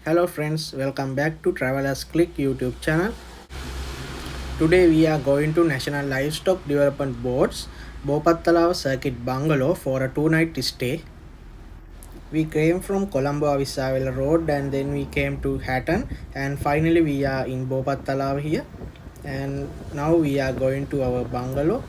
Hello friends, welcome back to Travelers Click YouTube channel. Today we are going to National Livestock Development Board's Bopaththalawa Circuit Bungalow for a 2-night stay. We came from Colombo Avisavilla Road and then we came to Hatton and finally we are in Bopaththalawa here, and now we are going to our bungalow.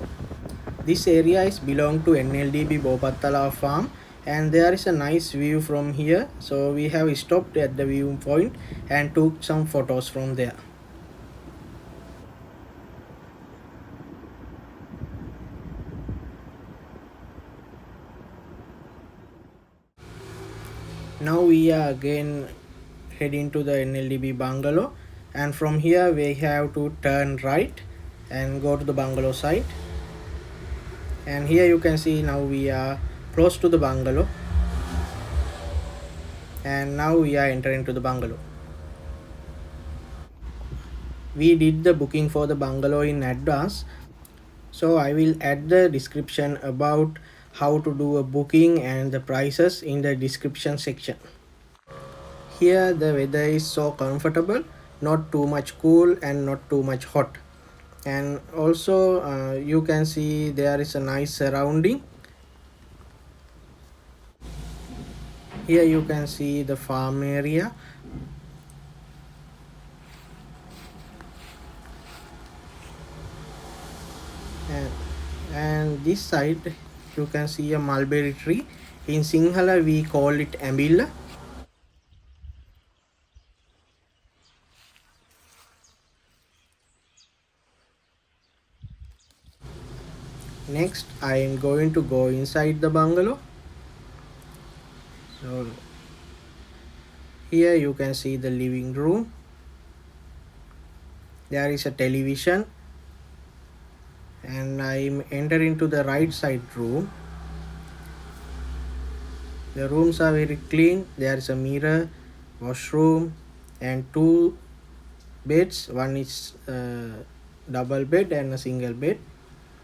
This area is belong to NLDB Bopaththalawa farm and there is a nice view from here, so we have stopped at the viewpoint and took some photos from there. Now we are again heading to the NLDB bungalow, and from here we have to turn right and go to the bungalow site. And here you can see now we are close to the bungalow, and now we are entering to the bungalow. We did the booking for the bungalow in advance, so I will add the description about how to do a booking and the prices in the description section. Here the weather is so comfortable, not too much cool and not too much hot, and also you can see there is a nice surrounding. Here you can see the farm area, and this side you can see a mulberry tree. In Sinhala we call it ambilla. Next I am going to go inside the bungalow. So here you can see the living room. There is a television, and I am entering to the right side room. The rooms are very clean. There is a mirror, washroom, and 2 beds. One is double bed and a single bed.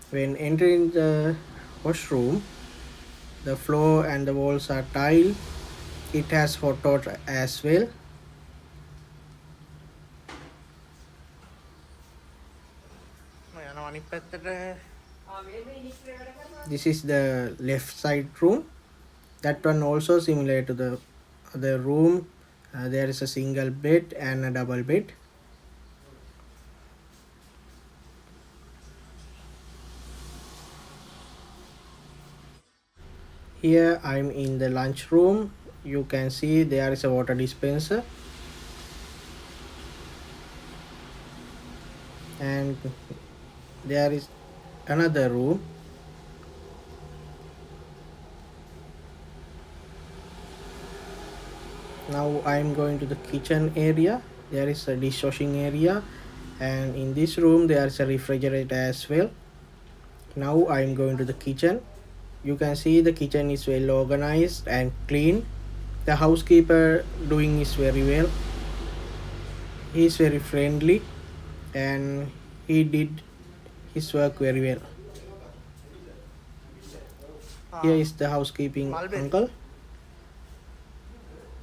When entering the washroom, the floor and the walls are tiled. It has hot water as well. This is the left side room. That one also similar to the other room. There is a single bed and a double bed. Here I'm in the lunch room. You can see there is a water dispenser, and there is another room. Now I'm going to the kitchen area. There is a dishwashing area, and in this room there is a refrigerator as well. Now I'm going to the kitchen. You can see the kitchen is well organized and clean. The housekeeper doing is very well. He is very friendly and he did his work very well. Here is the housekeeping uncle.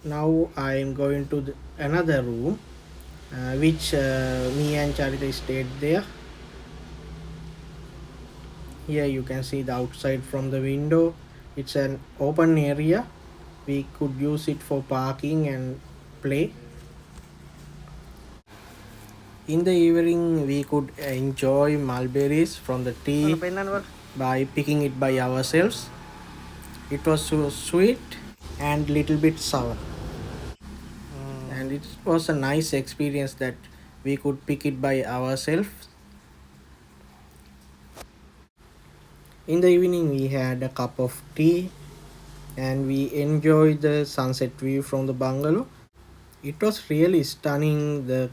Now I am going to another room which me and Charita stayed there. Here you can see the outside from the window. It's an open area. We could use it for parking and play. In the evening we could enjoy mulberries from the tree by picking it by ourselves. It was so sweet and little bit sour, and it was a nice experience that we could pick it by ourselves. In the evening we had a cup of tea and we enjoyed the sunset view from the bungalow. It was really stunning. The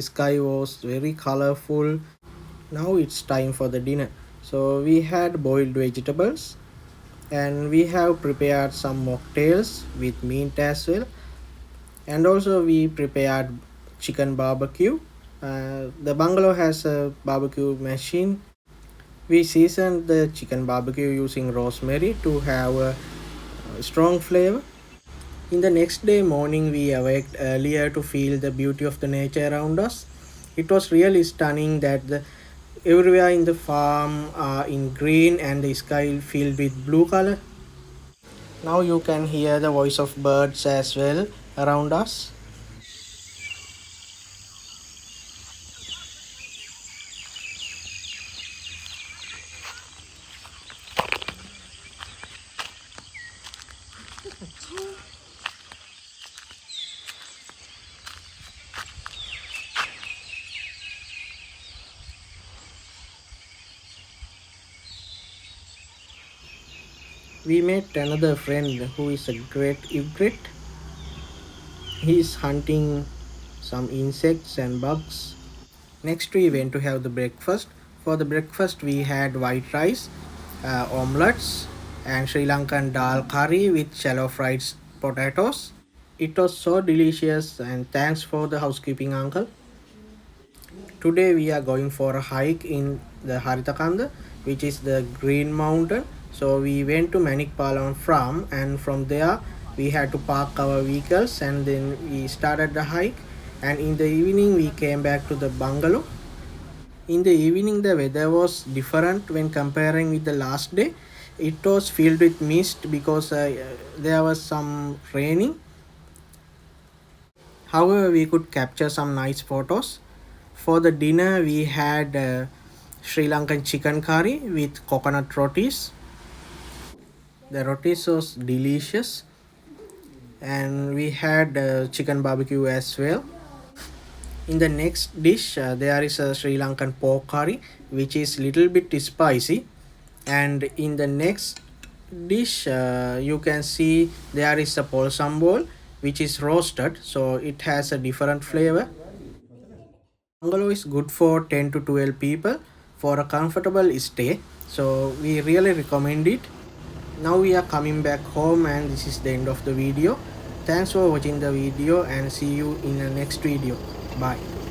sky was very colorful. Now it's time for the dinner. So we had boiled vegetables and we have prepared some mocktails with meat as well, and also we prepared chicken barbecue. The bungalow has a barbecue machine. We seasoned the chicken barbecue using rosemary to have a strong flavor. In the next day morning, we awaked earlier to feel the beauty of the nature around us. It was really stunning that everywhere in the farm are in green and the sky filled with blue color. Now you can hear the voice of birds as well around us. We met another friend who is a great egret. He is hunting some insects and bugs. Next, we went to have the breakfast. For the breakfast, we had white rice, omelets, and Sri Lankan dal curry with shallow fried potatoes. It was so delicious, and thanks for the housekeeping uncle. Today, we are going for a hike in the Haritakanda, which is the green mountain. So, we went to Manikpalam farm, and from there, we had to park our vehicles and then we started the hike. And in the evening, we came back to the bungalow. In the evening, the weather was different when comparing with the last day. It was filled with mist because there was some raining. However, we could capture some nice photos. For the dinner, we had Sri Lankan chicken curry with coconut rotis. The rotis was delicious, and we had chicken barbecue as well. In the next dish, there is a Sri Lankan pork curry, which is little bit spicy. And in the next dish, you can see there is a polsam bowl, which is roasted, so it has a different flavor. Bungalow is good for 10 to 12 people for a comfortable stay, so we really recommend it. Now we are coming back home, and this is the end of the video. Thanks for watching the video, and see you in the next video. Bye.